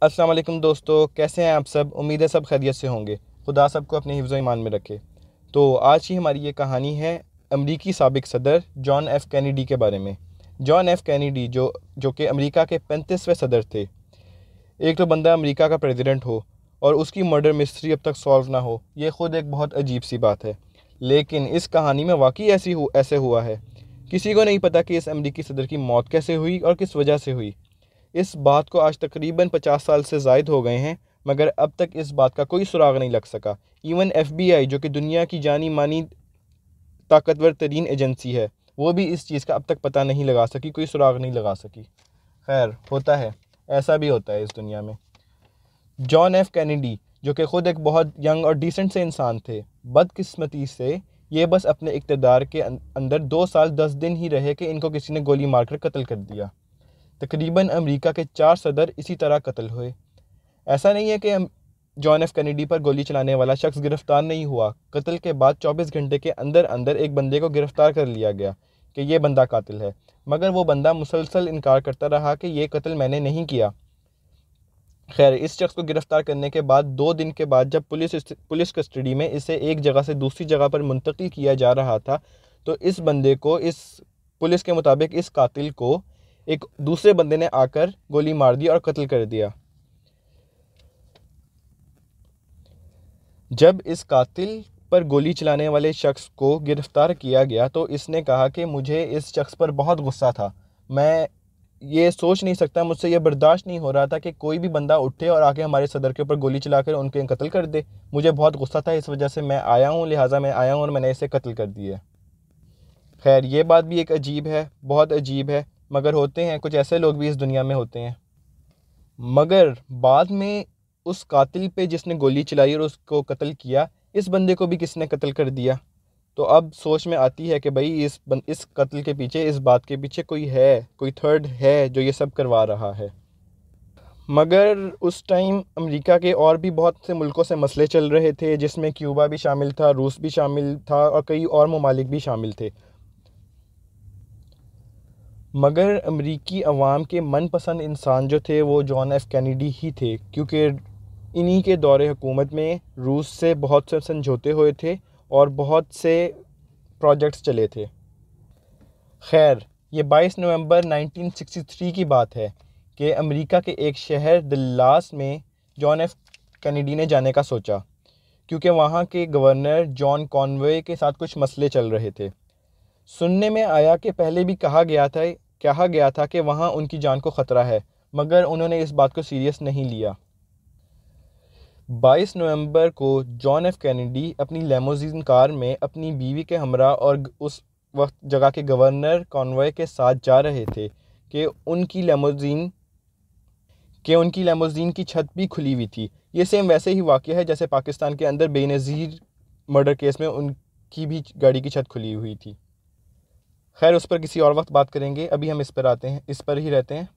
अस्सलाम वालेकुम दोस्तों, कैसे हैं आप सब। उम्मीद है सब खैरियत से होंगे। खुदा सबको अपने हिफ्ज़ ईमान में रखे। तो आज की हमारी ये कहानी है अमरीकी साबिक सदर जॉन एफ़ कैनेडी के बारे में। जॉन एफ़ कैनेडी जो जो कि अमेरिका के 35वें सदर थे। एक तो बंदा अमेरिका का प्रेसिडेंट हो और उसकी मर्डर मिस्ट्री अब तक सॉल्व ना हो, ये ख़ुद एक बहुत अजीब सी बात है। लेकिन इस कहानी में वाकई ऐसे हुआ है। किसी को नहीं पता कि इस अमरीकी सदर की मौत कैसे हुई और किस वजह से हुई। इस बात को आज तकरीबन 50 साल से ज़ायद हो गए हैं, मगर अब तक इस बात का कोई सुराग नहीं लग सका। इवन FBI जो कि दुनिया की जानी मानी ताकतवर तरीन एजेंसी है, वो भी इस चीज़ का अब तक पता नहीं लगा सकी, कोई सुराग नहीं लगा सकी। खैर, होता है, ऐसा भी होता है इस दुनिया में। जॉन एफ़ कैनेडी जो कि ख़ुद एक बहुत यंग और डिसेंट से इंसान थे, बदकिस्मती से ये बस अपने इक़्तिदार के अंदर 2 साल 10 दिन ही रहे कि इनको किसी ने गोली मारकर कत्ल कर दिया। तकरीबन अमेरिका के 4 सदर इसी तरह कत्ल हुए। ऐसा नहीं है कि जॉन एफ़ कैनेडी पर गोली चलाने वाला शख्स गिरफ़्तार नहीं हुआ। कत्ल के बाद 24 घंटे के अंदर अंदर एक बंदे को गिरफ़्तार कर लिया गया कि ये बंदा कातिल है, मगर वो बंदा मुसलसल इनकार करता रहा कि ये कत्ल मैंने नहीं किया। खैर, इस शख्स को गिरफ़्तार करने के बाद 2 दिन के बाद जब पुलिस कस्टडी में इसे एक जगह से दूसरी जगह पर मुंतकिल किया जा रहा था, तो इस बंदे को, इस पुलिस के मुताबिक इस कातिल को एक दूसरे बंदे ने आकर गोली मार दी और कत्ल कर दिया। जब इस कातिल पर गोली चलाने वाले शख्स को गिरफ़्तार किया गया तो इसने कहा कि मुझे इस शख्स पर बहुत गुस्सा था। मैं ये सोच नहीं सकता, मुझसे ये बर्दाश्त नहीं हो रहा था कि कोई भी बंदा उठे और आके हमारे सदर के ऊपर गोली चलाकर उनके कत्ल कर दे। मुझे बहुत गुस्सा था, इस वजह से मैं आया हूँ, लिहाजा मैं आया हूँ और मैंने इसे कत्ल कर दिया। खैर, ये बात भी एक अजीब है, बहुत अजीब है, मगर होते हैं, कुछ ऐसे लोग भी इस दुनिया में होते हैं। मगर बाद में उस कातिल पे जिसने गोली चलाई और उसको कत्ल किया, इस बंदे को भी किसने कत्ल कर दिया। तो अब सोच में आती है कि भाई इस कत्ल के पीछे, इस बात के पीछे कोई है, कोई थर्ड है जो ये सब करवा रहा है। मगर उस टाइम अमेरिका के और भी बहुत से मुल्कों से मसले चल रहे थे, जिसमें क्यूबा भी शामिल था, रूस भी शामिल था और कई और ममालिक भी शामिल थे। मगर अमरीकी अवाम के मनपसंद इंसान जो थे वो जॉन एफ़ कैनेडी ही थे, क्योंकि इन्हीं के दौरे हुकूमत में रूस से बहुत से समझौते हुए थे और बहुत से प्रोजेक्ट्स चले थे। खैर, ये 22 नवंबर 1963 की बात है कि अमेरिका के एक शहर दल्लास में जॉन एफ़ कैनेडी ने जाने का सोचा, क्योंकि वहाँ के गवर्नर जॉन कॉनवे के साथ कुछ मसले चल रहे थे। सुनने में आया कि पहले भी कहा गया था कि वहाँ उनकी जान को ख़तरा है, मगर उन्होंने इस बात को सीरियस नहीं लिया। 22 नवंबर को जॉन एफ़ कैनेडी अपनी लेमोज़ीन कार में अपनी बीवी के हमरा और उस वक्त जगह के गवर्नर कॉनवॉय के साथ जा रहे थे कि उनकी लेमोज़ीन की छत भी खुली हुई थी। ये सेम वैसे ही वाक़या है जैसे पाकिस्तान के अंदर बेनज़ीर मर्डर केस में उनकी भी गाड़ी की छत खुली हुई थी। खैर, उस पर किसी और वक्त बात करेंगे, अभी हम इस पर ही रहते हैं।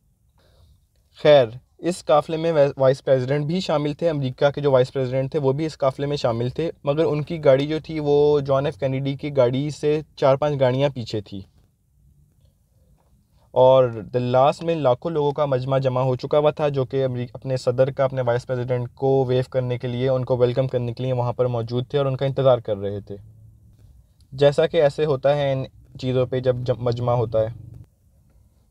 खैर, इस काफ़िले में वाइस प्रेसिडेंट भी शामिल थे। अमेरिका के जो वाइस प्रेसिडेंट थे वो भी इस काफ़िले में शामिल थे, मगर उनकी गाड़ी जो थी वो जॉन एफ़ कैनेडी की गाड़ी से 4-5 गाड़ियाँ पीछे थी। और दल्लास में लाखों लोगों का मजमा जमा हो चुका हुआ था, जो कि अपने सदर का, अपने वाइस प्रेसिडेंट को वेव करने के लिए, उनको वेलकम करने के लिए वहाँ पर मौजूद थे और उनका इंतज़ार कर रहे थे। जैसा कि ऐसे होता है इन चीज़ों पे जब मजमा होता है।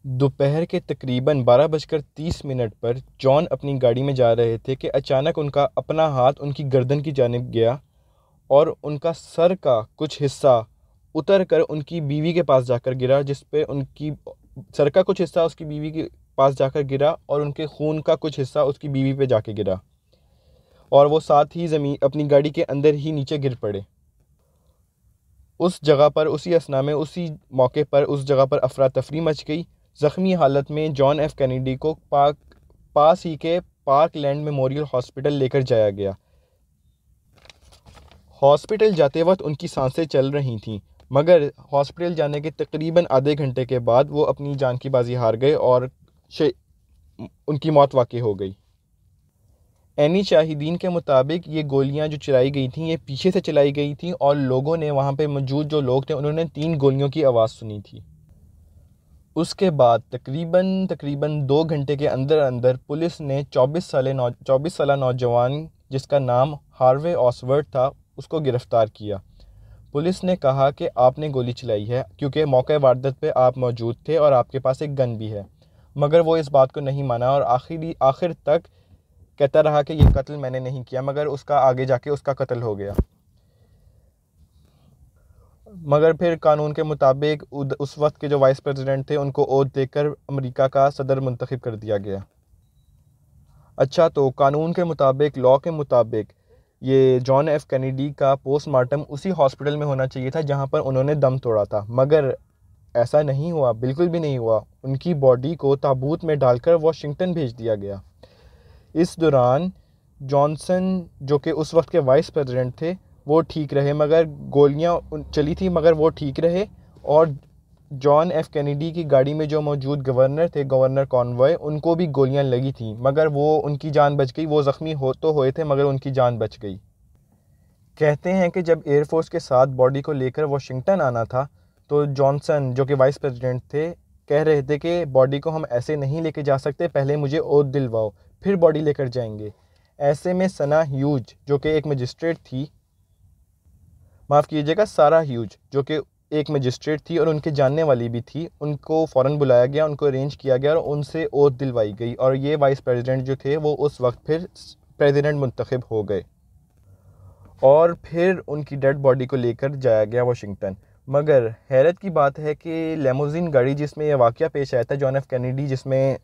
दोपहर के तकरीबन 12:30 पर जॉन अपनी गाड़ी में जा रहे थे कि अचानक उनका अपना हाथ उनकी गर्दन की जानिब गया और उनका सर का कुछ हिस्सा उतर कर उनकी बीवी के पास जाकर गिरा, जिस पे उनकी सर का कुछ हिस्सा उसकी बीवी के पास जाकर गिरा और उनके खून का कुछ हिस्सा उसकी बीवी पे जाके गिरा और वो साथ ही ज़मीन अपनी गाड़ी के अंदर ही नीचे गिर पड़े। उस जगह पर, उसी असना में, उसी मौके पर उस जगह पर अफरा तफरी मच गई। ज़ख्मी हालत में जॉन एफ़ कैनेडी को पास ही के पार्कलैंड मेमोरियल हॉस्पिटल लेकर जाया गया। हॉस्पिटल जाते वक्त उनकी सांसें चल रही थीं, मगर हॉस्पिटल जाने के तकरीबन आधे घंटे के बाद वो अपनी जान की बाजी हार गए और उनकी मौत वाक़ई हो गई। एनी शाहिदीन के मुताबिक ये गोलियां जो चलाई गई थीं, ये पीछे से चलाई गई थीं और लोगों ने, वहाँ पे मौजूद जो लोग थे, उन्होंने 3 गोलियों की आवाज़ सुनी थी। उसके बाद तकरीबन 2 घंटे के अंदर अंदर पुलिस ने 24 साला नौजवान जिसका नाम हार्वे ऑसवर्ड था उसको गिरफ़्तार किया। पुलिस ने कहा कि आपने गोली चलाई है क्योंकि मौके वारदात पे आप मौजूद थे और आपके पास एक गन भी है, मगर वो इस बात को नहीं माना और आखिर तक कहता रहा कि ये कत्ल मैंने नहीं किया, मगर उसका आगे जाके उसका कत्ल हो गया। मगर फिर कानून के मुताबिक उस वक्त के जो वाइस प्रेसिडेंट थे उनको ओथ देकर अमेरिका का सदर मुंतखब कर दिया गया। अच्छा, तो कानून के मुताबिक, लॉ के मुताबिक ये जॉन एफ कैनेडी का पोस्टमार्टम उसी हॉस्पिटल में होना चाहिए था जहां पर उन्होंने दम तोड़ा था, मगर ऐसा नहीं हुआ, बिल्कुल भी नहीं हुआ। उनकी बॉडी को ताबूत में डालकर वाशिंगटन भेज दिया गया। इस दौरान जॉनसन जो कि उस वक्त के वाइस प्रेसिडेंट थे वो ठीक रहे, मगर गोलियां चली थी मगर वो ठीक रहे। और जॉन एफ कैनेडी की गाड़ी में जो मौजूद गवर्नर थे, गवर्नर कॉनवॉय, उनको भी गोलियां लगी थी, मगर वो उनकी जान बच गई। वो ज़ख्मी तो हुए थे मगर उनकी जान बच गई। कहते हैं कि जब एयरफोर्स के साथ बॉडी को लेकर वाशिंगटन आना था तो जॉनसन जो कि वाइस प्रेसिडेंट थे कह रहे थे कि बॉडी को हम ऐसे नहीं लेके जा सकते, पहले मुझे ओथ दिलवाओ फिर बॉडी लेकर जाएंगे। ऐसे में सना ह्यूज जो कि एक मजिस्ट्रेट थी, माफ़ कीजिएगा, सारा ह्यूज जो कि एक मजिस्ट्रेट थी और उनके जानने वाली भी थी, उनको फ़ौरन बुलाया गया, उनको अरेंज किया गया और उनसे ओथ दिलवाई गई और ये वाइस प्रेसिडेंट जो थे वो उस वक्त फिर प्रेसिडेंट मुंतखब हो गए और फिर उनकी डेड बॉडी को लेकर जाया गया वाशिंगटन। मगर हैरत की बात है कि लेमोजिन गाड़ी जिसमें यह वाक़या पेश आया था, जॉन एफ कैनेडी जिसमें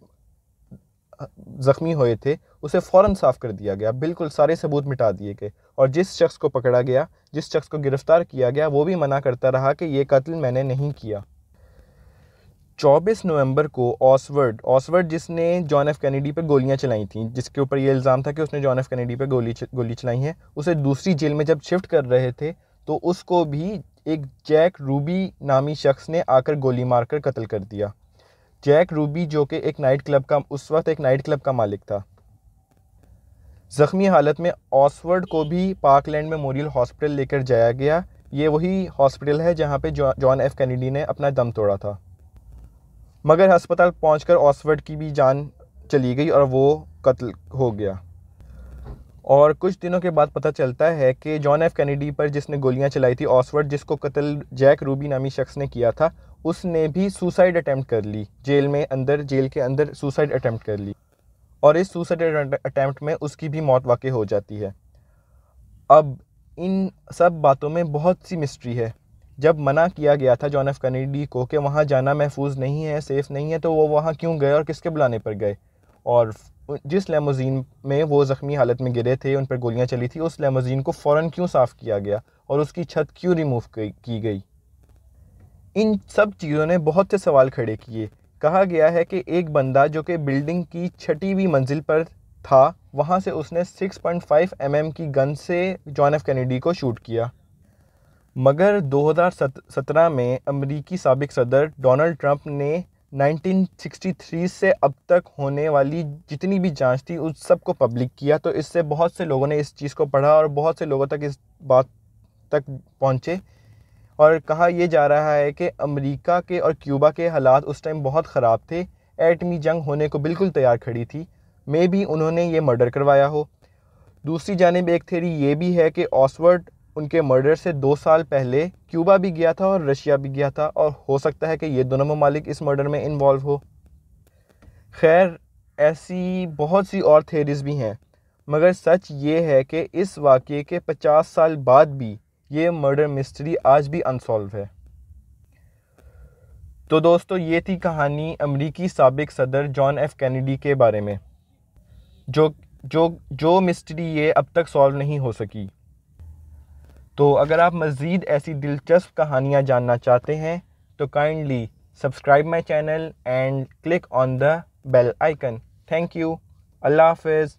ज़ख्मी हुए थे, उसे फ़ौरन साफ़ कर दिया गया, बिल्कुल सारे सबूत मिटा दिए गए। और जिस शख्स को पकड़ा गया, जिस शख्स को गिरफ़्तार किया गया, वो भी मना करता रहा कि ये कत्ल मैंने नहीं किया। 24 नवंबर को ऑसवर्ड जिसने जॉन एफ कैनेडी पर गोलियां चलाई थी, जिसके ऊपर ये इल्ज़ाम था कि उसने जॉन एफ कैनेडी पर गोली चलाई है, उसे दूसरी जेल में जब शिफ्ट कर रहे थे तो उसको भी एक जैक रूबी नामी शख्स ने आकर गोली मारकर कत्ल कर दिया। जैक रूबी जो कि उस वक्त एक नाइट क्लब का मालिक था। ज़ख्मी हालत में ऑसवर्ड को भी पार्कलैंड मेमोरियल हॉस्पिटल लेकर जाया गया। ये वही हॉस्पिटल है जहां पे जॉन एफ कैनेडी ने अपना दम तोड़ा था, मगर अस्पताल पहुंचकर ऑसवर्ड की भी जान चली गई और वो कत्ल हो गया। और कुछ दिनों के बाद पता चलता है कि जॉन एफ कैनेडी पर जिसने गोलियां चलाई थी, ऑसवर्ड, जिसको कत्ल जैक रूबी नामी शख्स ने किया था, उसने भी सुसाइड अटैम्प्ट कर ली। जेल के अंदर सुसाइड अटैम्प्ट कर ली और इस सुसाइड अटैम्प्ट में उसकी भी मौत वाक़ई हो जाती है। अब इन सब बातों में बहुत सी मिस्ट्री है। जब मना किया गया था जॉन एफ कैनेडी को कि वहाँ जाना महफूज नहीं है, सेफ़ नहीं है, तो वो वहाँ क्यों गए और किसके बुलाने पर गए? और जिस लेमोजीन में वो ज़ख्मी हालत में गिरे थे, उन पर गोलियां चली थी, उस लेमोजीन को फ़ौरन क्यों साफ़ किया गया और उसकी छत क्यों रिमूव की गई? इन सब चीज़ों ने बहुत से सवाल खड़े किए। कहा गया है कि एक बंदा जो कि बिल्डिंग की 6वीं मंजिल पर था, वहाँ से उसने 6.5 mm की गन से जॉन एफ कैनेडी को शूट किया। मगर 2017 में अमेरिकी साबिक सदर डोनाल्ड ट्रंप ने 1963 से अब तक होने वाली जितनी भी जांच थी उस सब को पब्लिक किया, तो इससे बहुत से लोगों ने इस चीज़ को पढ़ा और बहुत से लोगों तक इस बात तक पहुँचे और कहा यह जा रहा है कि अमेरिका के और क्यूबा के हालात उस टाइम बहुत ख़राब थे, एटमी जंग होने को बिल्कुल तैयार खड़ी थी, मे भी उन्होंने ये मर्डर करवाया हो। दूसरी जानिब एक थ्योरी ये भी है कि ऑसवर्ड उनके मर्डर से 2 साल पहले क्यूबा भी गया था और रशिया भी गया था और हो सकता है कि ये दोनों ममालिक इस मर्डर में इन्वॉल्व हो। खैर, ऐसी बहुत सी और थ्योरीज भी हैं, मगर सच ये है कि इस वाक़ये के 50 साल बाद भी ये मर्डर मिस्ट्री आज भी अनसॉल्व है। तो दोस्तों, ये थी कहानी अमेरिकी साबिक सदर जॉन एफ कैनेडी के बारे में, जो मिस्ट्री ये अब तक सॉल्व नहीं हो सकी। तो अगर आप मज़ीद ऐसी दिलचस्प कहानियाँ जानना चाहते हैं तो kindly subscribe my channel and click on the bell icon. Thank you. अल्लाह हाफ़िज़।